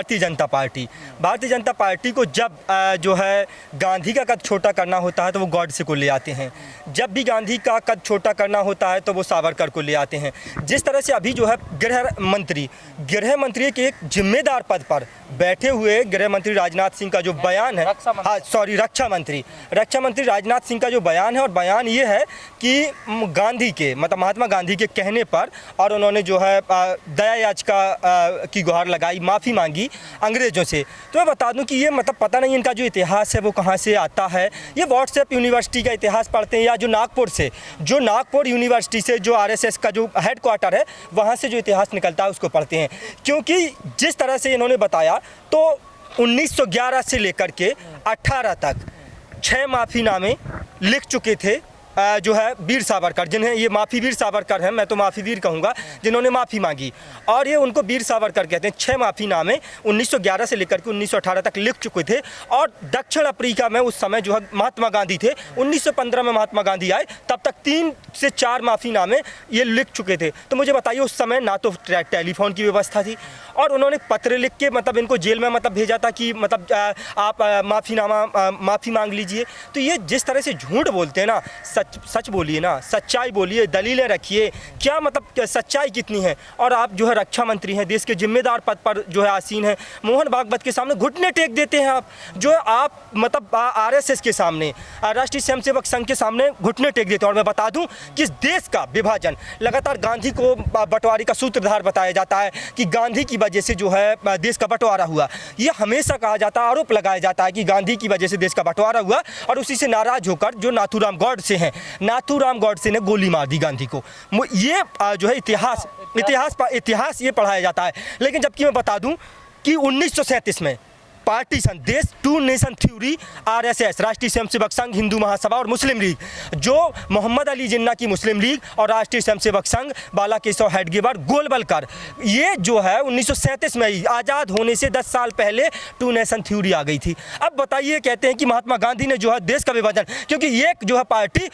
Bharatiya Janata party. Bharatiya Janata party को जब जो है गांधी का कद छोटा करना होता है तो वो गॉडसे को ले आते हैं, जब भी गांधी का कद छोटा करना होता है तो वो सावरकर को ले आते हैं। जिस तरह से अभी जो है गृह मंत्री के एक जिम्मेदार पद पर बैठे हुए गृह मंत्री राजनाथ सिंह का जो बयान है, रक्षा मंत्री राजनाथ सिंह का जो बयान है, और बयान ये है कि गांधी के मतलब महात्मा गांधी के कहने पर और उन्होंने जो है दया याचिका की गुहार लगाई, माफ़ी मांगी अंग्रेज़ों से। तो मैं बता दूं कि ये मतलब पता नहीं इनका जो इतिहास है वो कहाँ से आता है। ये व्हाट्सएप यूनिवर्सिटी का इतिहास पढ़ते हैं या जो नागपुर यूनिवर्सिटी से जो RSS का जो हेडक्वार्टर है वहाँ से जो इतिहास निकलता है उसको पढ़ते हैं। क्योंकि जिस तरह से इन्होंने बताया तो 1911 से लेकर के 18 तक 6 माफ़ीनामे लिख चुके थे जो है वीर सावरकर, जिन्हें ये माफ़ी वीर सावरकर हैं, मैं तो माफ़ी वीर कहूँगा, जिन्होंने माफ़ी मांगी और ये उनको वीर सावरकर कहते हैं। 6 माफ़ीनामे 1911 से लेकर के 1918 तक लिख चुके थे। और दक्षिण अफ्रीका में उस समय जो है महात्मा गांधी थे, 1915 में महात्मा गांधी आए, तब तक 3 से 4 माफ़ीनामे ये लिख चुके थे। तो मुझे बताइए उस समय ना तो टेलीफोन की व्यवस्था थी और उन्होंने पत्र लिख के मतलब इनको जेल में मतलब भेजा था कि मतलब आप माफ़ी मांग लीजिए। तो ये जिस तरह से झूठ बोलते हैं ना, सच बोलिए ना, सच्चाई बोलिए, दलीलें रखिए, क्या मतलब सच्चाई कितनी है। और आप जो है रक्षा मंत्री हैं, देश के जिम्मेदार पद पर जो है आसीन है, मोहन भागवत के सामने घुटने टेक देते हैं आप, जो है आप मतलब RSS के सामने, राष्ट्रीय स्वयंसेवक संघ के सामने घुटने टेक देते हैं। और मैं बता दूं कि इस देश का विभाजन लगातार गांधी को बंटवारे का सूत्रधार बताया जाता है कि गांधी की वजह से जो है देश का बंटवारा हुआ। ये हमेशा कहा जाता है, आरोप लगाया जाता है कि गांधी की वजह से देश का बंटवारा हुआ और उसी से नाराज होकर जो नाथूराम गॉडसे हैं, नाथूराम गॉडसे ने गोली मार दी गांधी को। ये जो है इतिहास ये पढ़ाया जाता है। लेकिन जबकि मैं बता दूं कि 1937 में पार्टीशन देश 2 नेशन थ्योरी RSS राष्ट्रीय स्वयंसेवक संघ, हिंदू महासभा और मुस्लिम लीग, जो मोहम्मद अली जिन्ना की मुस्लिम लीग और राष्ट्रीय स्वयंसेवक संघ बाला केशव हेडगेवार गोलवलकर, ये जो है 1937 में ही आज़ाद होने से 10 साल पहले 2 नेशन थ्योरी आ गई थी। अब बताइए, कहते हैं कि महात्मा गांधी ने जो है देश का विभाजन, क्योंकि एक जो है पार्टी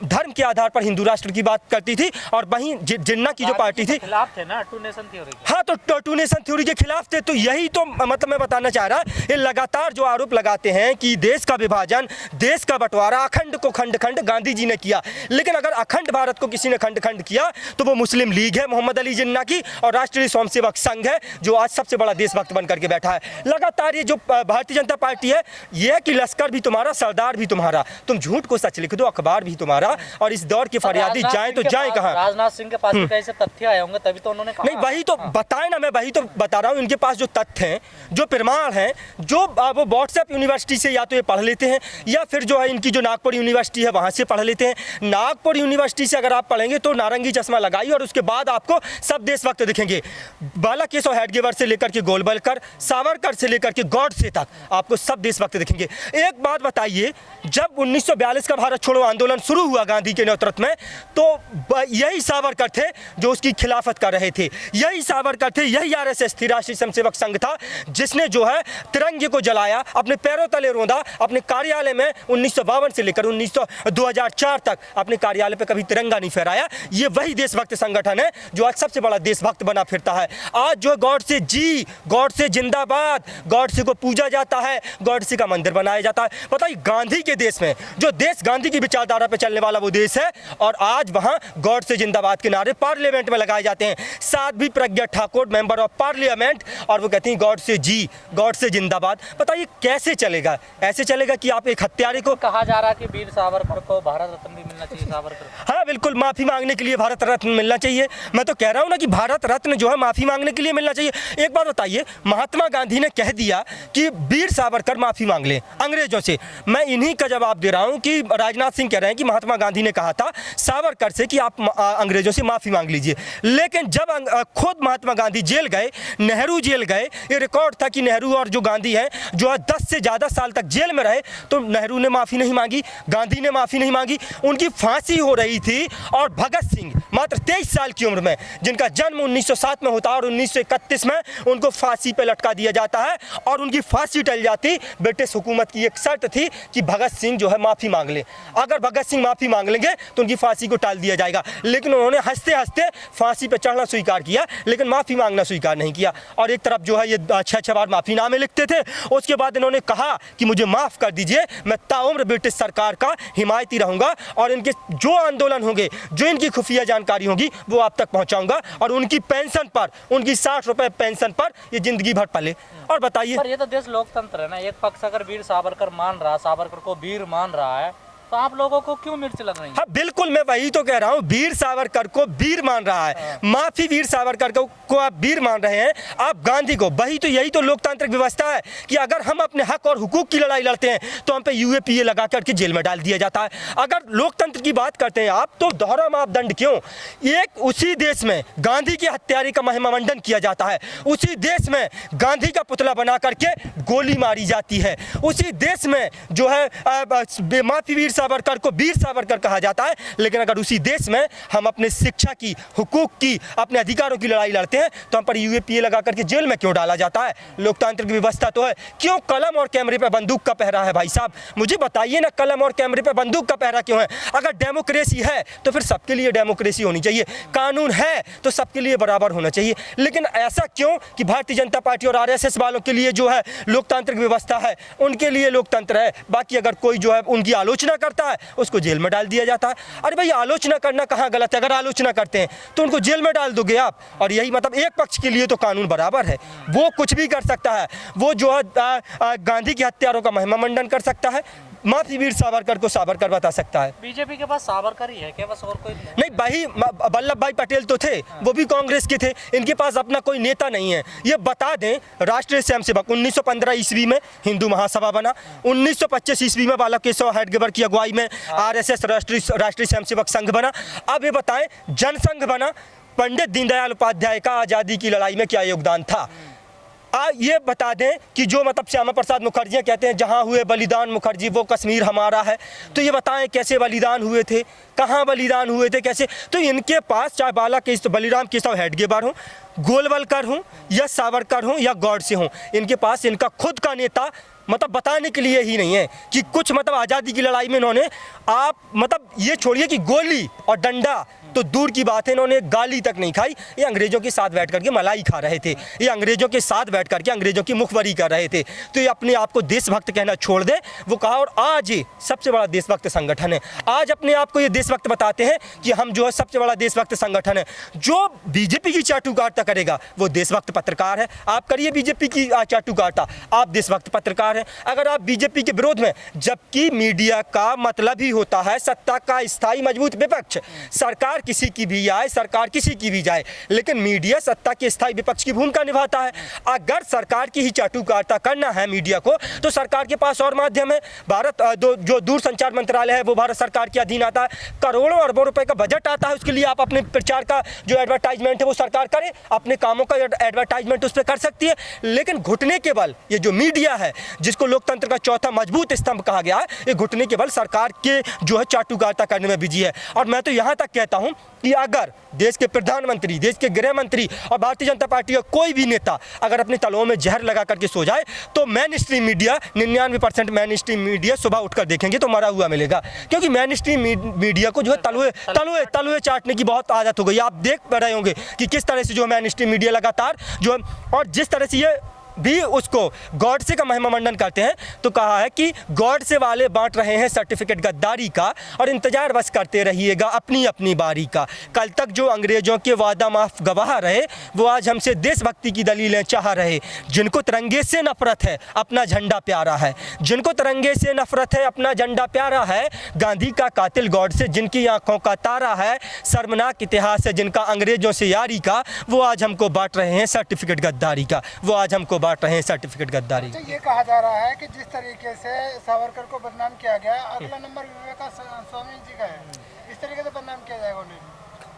धर्म के आधार पर हिंदू राष्ट्र की बात करती थी और वहीं जिन्ना की जो पार्टी थी खिलाफ थे ना 2 नेशन थ्योरी। हाँ, तो 2 नेशन थ्योरी के खिलाफ थे। तो यही तो मतलब मैं बताना चाह रहा, ये लगातार जो आरोप लगाते हैं कि देश का विभाजन, देश का बंटवारा, अखंड को खंड गांधी जी ने किया। लेकिन अगर अखंड भारत को किसी ने खंड किया तो वो मुस्लिम लीग है मोहम्मद अली जिन्ना की और राष्ट्रीय स्वयंसेवक संघ है, जो आज सबसे बड़ा देशभक्त बन करके बैठा है। लगातार ये जो भारतीय जनता पार्टी है, ये है कि लश्कर भी तुम्हारा, सरदार भी तुम्हारा, तुम झूठ को सच लिख दो, अखबार भी तुम्हारा, और इस दौर के फरियादी जाए तो जाए कहाँ। राजनाथ सिंह के पास कैसे तथ्य आए होंगे, तभी तो उन्होंने कहा। नहीं, वही तो बताए ना, मैं वही तो बता रहा हूँ। इनके पास जो तथ्य हैं, जो प्रमाण हैं, जो वो व्हाट्सएप यूनिवर्सिटी से या तो ये पढ़ लेते हैं या फिर जो है इनकी जो नागपुर यूनिवर्सिटी है वहाँ से पढ़ लेते हैं। नागपुर यूनिवर्सिटी से अगर आप पढ़ेंगे तो नारंगी चश्मा लगाइए और उसके बाद आपको सब देशभक्त दिखेंगे। बाला केशव हेडगेवार से लेकर के गोलवलकर, सावरकर से लेकर के गॉडसे तक आपको सब देशभक्त दिखेंगे। एक बात बताइए, जब 1942 का भारत छोड़ो आंदोलन शुरू हुआ गांधी के नेतृत्व में, तो यही सावरकर थे जो उसकी खिलाफत कर रहे थे, यही सावरकर थे, यही RSS थी, राष्ट्रीय स्वयंसेवक संघ था, जिसने जो है तिरंगे को जलाया, अपने पैरों तले रौंदा, अपने कार्यालय में 1952 से लेकर 2004 तक अपने कार्यालय पे कभी तिरंगा नहीं फहराया। ये वही देशभक्त संगठन है जो आज सबसे बड़ा देशभक्त बना फिरता है। आज जो गॉडसे जी, गॉडसे जिंदाबाद, गॉडसे को पूजा जाता है, गॉडसे का मंदिर बनाया जाता है। पता है, गांधी के देश में, जो देश गांधी की विचारधारा पे चलने वाला वो देश है, और आज वहां गॉडसे जिंदाबाद के नारे पार्लियामेंट में लगाए जाते हैं। Sadhvi Pragya Thakur, member of parliament, और वो कहती हैं गॉडसे जी, गॉडसे जिंदाबाद। बताइए कैसे चलेगा? ऐसे चलेगा कि आप एक हत्यारे को, कहा जा रहा है कि वीर सावरकर को भारत रत्न भी मिलना चाहिए। सावरकर, हाँ बिल्कुल, माफी मांगने के लिए भारत रत्न मिलना चाहिए। मैं तो कह रहा हूँ ना कि भारत रत्न जो है माफी मांगने के लिए मिलना चाहिए। एक बात बताइए, महात्मा गांधी ने कह दिया कि वीर सावरकर माफी मांग ले अंग्रेजों से। मैं इन्हीं का जवाब दे रहा हूँ कि राजनाथ सिंह कह रहे हैं कि महात्मा गांधी ने कहा था सावरकर से कि आप अंग्रेजों से माफी मांग लीजिए। लेकिन जब खुद महात्मा गांधी जेल गए, नेहरू जेल गए, ये रिकॉर्ड था कि नेहरू और जो गांधी हैं जो है 10 से ज़्यादा साल तक जेल में रहे, तो नेहरू ने माफ़ी नहीं मांगी, गांधी ने माफ़ी नहीं मांगी, उनकी फांसी हो रही थी। और भगत सिंह मात्र 23 साल की उम्र में, जिनका जन्म 1907 में होता है और 1931 में उनको फांसी पे लटका दिया जाता है और उनकी फांसी टल जाती। ब्रिटिश हुकूमत की एक शर्त थी कि भगत सिंह जो है माफ़ी मांग ले, अगर भगत सिंह माफ़ी मांग लेंगे तो उनकी फांसी को टाल दिया जाएगा। लेकिन उन्होंने हंसते हंसते फांसी पे चढ़ना स्वीकार किया, लेकिन माफ़ी मांगना स्वीकार नहीं किया। और एक तरफ जो है ये 6 बार माफ़ीनामे लिखते थे, उसके बाद इन्होंने कहा कि मुझे माफ़ कर दीजिए, मैं ताउम्र ब्रिटिश सरकार का हिमायती रहूँगा और इनके जो आंदोलन होंगे, जो इनकी खुफिया जानकारी होगी वो आप तक पहुँचाऊँगा और उनकी पेंशन पर, उनकी 60 रुपये पेंशन पर ये ज़िंदगी भर पले। और बताइए, पर ये तो देश लोकतंत्र है ना, एक पक्ष अगर वीर सावरकर मान रहा, सावरकर को वीर मान रहा है, तो आप लोगों को क्यों मिर्च लग रही है? हाँ बिल्कुल, मैं वही तो कह रहा हूँ, वीर सावरकर को वीर मान रहा है, माफी वीर सावरकर को आप वीर मान रहे हैं, आप गांधी को। वही तो, यही तो लोकतांत्रिक व्यवस्था है कि अगर हम अपने हक और हुकूक की लड़ाई लड़ते हैं तो हम पे UAPA लगा करके जेल में डाल दिया जाता है। अगर लोकतंत्र की बात करते हैं आप, तो दोहरा मापदंड क्यों? एक उसी देश में गांधी की हत्यारे का महिमामंडन किया जाता है, उसी देश में गांधी का पुतला बना करके गोली मारी जाती है, उसी देश में जो है माफी वीर सावरकर को वीर सावरकर कहा जाता है। लेकिन अगर उसी देश में हम अपने शिक्षा की, हुकूक की, अपने अधिकारों की लड़ाई लड़ते हैं तो हम पर UAPA लगा करके जेल में क्यों डाला जाता है? लोकतांत्रिक व्यवस्था तो है। क्यों कलम और कैमरे पर बंदूक का पहरा है? भाई साहब मुझे बताइए ना, कलम और कैमरे पर बंदूक का पहरा क्यों है? अगर डेमोक्रेसी है तो फिर सबके लिए डेमोक्रेसी होनी चाहिए, कानून है तो सबके लिए बराबर होना चाहिए। लेकिन ऐसा क्यों कि भारतीय जनता पार्टी और RSS वालों के लिए जो है लोकतांत्रिक व्यवस्था है, उनके लिए लोकतंत्र है, बाकी अगर कोई जो है उनकी आलोचना करता है उसको जेल में डाल दिया जाता है। अरे भाई, आलोचना करना कहाँ गलत है? अगर आलोचना करते हैं तो उनको जेल में डाल दोगे आप। और यही मतलब एक पक्ष के लिए तो कानून बराबर है, वो कुछ भी कर सकता है, वो जो है गांधी के हत्यारों का महिमामंडन कर सकता है, माफी वीर सावरकर को सावरकर बता सकता है। बीजेपी के पास सावरकर ही है क्या, बस और कोई नहीं? भाई वल्लभ भाई पटेल तो थे, वो भी कांग्रेस के थे, इनके पास अपना कोई नेता नहीं है। ये बता दें, राष्ट्रीय स्वयंसेवक 1915 ईस्वी में हिंदू महासभा बना, 1925 ईस्वी में बालाकेशव हेडगेवर की अगुवाई में RSS राष्ट्रीय स्वयंसेवक संघ बना। अब ये बताएं, जनसंघ बना। पंडित दीनदयाल उपाध्याय का आज़ादी की लड़ाई में क्या योगदान था? ये बता दें कि जो मतलब श्यामा प्रसाद मुखर्जी कहते हैं जहाँ हुए बलिदान मुखर्जी वो कश्मीर हमारा है, तो ये बताएं कैसे बलिदान हुए थे, कहाँ बलिदान हुए थे, कैसे? तो इनके पास चाहे बलिराम केशव हेडगेवर हों, गोलवलकर हों या सावरकर हों या गॉडसे हों, इनके पास इनका खुद का नेता मतलब बताने के लिए ही नहीं है कि कुछ मतलब आज़ादी की लड़ाई में इन्होंने, आप मतलब ये छोड़िए कि गोली और डंडा तो दूर की बात है, इन्होंने गाली तक नहीं खाई। ये अंग्रेजों के साथ बैठ करके मलाई खा रहे थे, ये अंग्रेजों के साथ बैठ करके अंग्रेजों की मुखबरी कर रहे थे। तो ये अपने आप को देशभक्त कहना छोड़ दे, वो कहा। और आज ये सबसे बड़ा देशभक्त संगठन है, आज अपने आप को ये देशभक्त बताते हैं कि हम जो है सबसे बड़ा देशभक्त संगठन है। जो बीजेपी की चाटुकारिता करेगा वो देशभक्त पत्रकार है। आप करिए बीजेपी की चाटुकारिता, आप देशभक्त पत्रकार हैं। अगर आप बीजेपी के विरोध में, जबकि मीडिया का मतलब ही होता है सत्ता का स्थायी मजबूत विपक्ष, सरकार किसी की भी आए, सरकार किसी की भी जाए, लेकिन मीडिया सत्ता के स्थायी विपक्ष की भूमिका निभाता है। अगर सरकार की ही चाटुकारिता करना है मीडिया को, तो सरकार के पास और माध्यम है। जो दूरसंचार मंत्रालय है वो भारत सरकार के अधीन आता है, करोड़ों अरबों रुपए का बजट आता है, उसके लिए आप अपने प्रचार का जो एडवर्टाइजमेंट है वो सरकार करे, अपने कामों का एडवर्टाइजमेंट उस पर कर सकती है। लेकिन घुटने के बल ये जो मीडिया है, जिसको लोकतंत्र का चौथा मजबूत स्तंभ कहा गया है, ये घुटने के बल सरकार के जो है चाटुकारिता करने में बिजी है। और मैं तो यहाँ तक कहता हूँ कि अगर देश के प्रधानमंत्री, देश के गृह मंत्री और भारतीय जनता पार्टी का कोई भी नेता अगर अपने तलवों में जहर लगा करके सो जाए, तो main stream media 99% main stream media सुबह उठकर देखेंगे तो मरा हुआ मिलेगा। क्योंकि मेन स्ट्रीम मीडिया को जो है तलवे चाटने की बहुत आदत हो गई। आप देख रहे होंगे कि किस तरह से जो मेन स्ट्रीम मीडिया लगातार जो है, और जिस तरह से ये भी उसको गॉडसे का महिमामंडन करते हैं, तो कहा है कि गॉडसे वाले बांट रहे हैं सर्टिफिकेट गद्दारी का और इंतजार बस करते रहिएगा अपनी अपनी बारी का। कल तक जो अंग्रेजों के वादा माफ गवाह रहे, वो आज हमसे देशभक्ति की दलीलें चाह रहे। जिनको तिरंगे से नफरत है अपना झंडा प्यारा है, जिनको तिरंगे से नफरत है अपना झंडा प्यारा है। गांधी का कातिल गॉडसे जिनकी आंखों का तारा है, शर्मनाक इतिहास है जिनका अंग्रेजों से यारी का, वो आज हमको बांट रहे हैं सर्टिफिकेट गद्दारी का, वो आज हमको बांट रहे हैं सर्टिफिकेट गद्दारी। तो ये कहा जा रहा है कि जिस तरीके से सावरकर को बदनाम किया गया, अगला नंबर विवेका स्वामी जी का है, इस तरीके से बदनाम किया जाएगा उन्हें।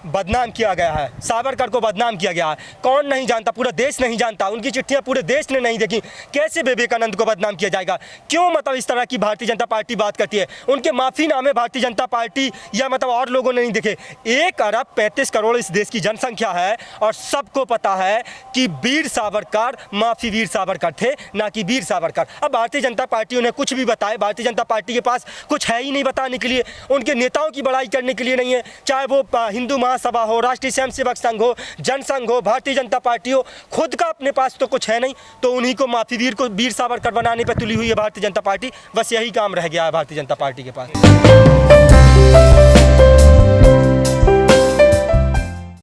बदनाम किया गया है, सावरकर को बदनाम किया गया है। कौन नहीं जानता, पूरा देश नहीं जानता, उनकी चिट्ठियां पूरे देश ने नहीं देखी। कैसे विवेकानंद को बदनाम किया जाएगा? क्यों मतलब इस तरह की भारतीय जनता पार्टी बात करती है? उनके माफ़ीनामे भारतीय जनता पार्टी या मतलब और लोगों ने नहीं देखे। 1 अरब 35 करोड़ इस देश की जनसंख्या है और सबको पता है कि वीर सावरकर माफी वीर सावरकर थे, ना कि वीर सावरकर। अब भारतीय जनता पार्टी उन्हें कुछ भी बताए, भारतीय जनता पार्टी के पास कुछ है ही नहीं बताने के लिए, उनके नेताओं की बड़ाई करने के लिए नहीं है। चाहे वो हिंदू महासभा हो, राष्ट्रीय स्वयंसेवक संघ हो, जनसंघ हो, भारतीय जनता पार्टी हो, खुद का अपने पास तो कुछ है नहीं, तो उन्हीं को माफी वीर को वीर सावरकर बनाने पर तुली हुई है भारतीय जनता पार्टी। बस यही काम रह गया है भारतीय जनता पार्टी के पास।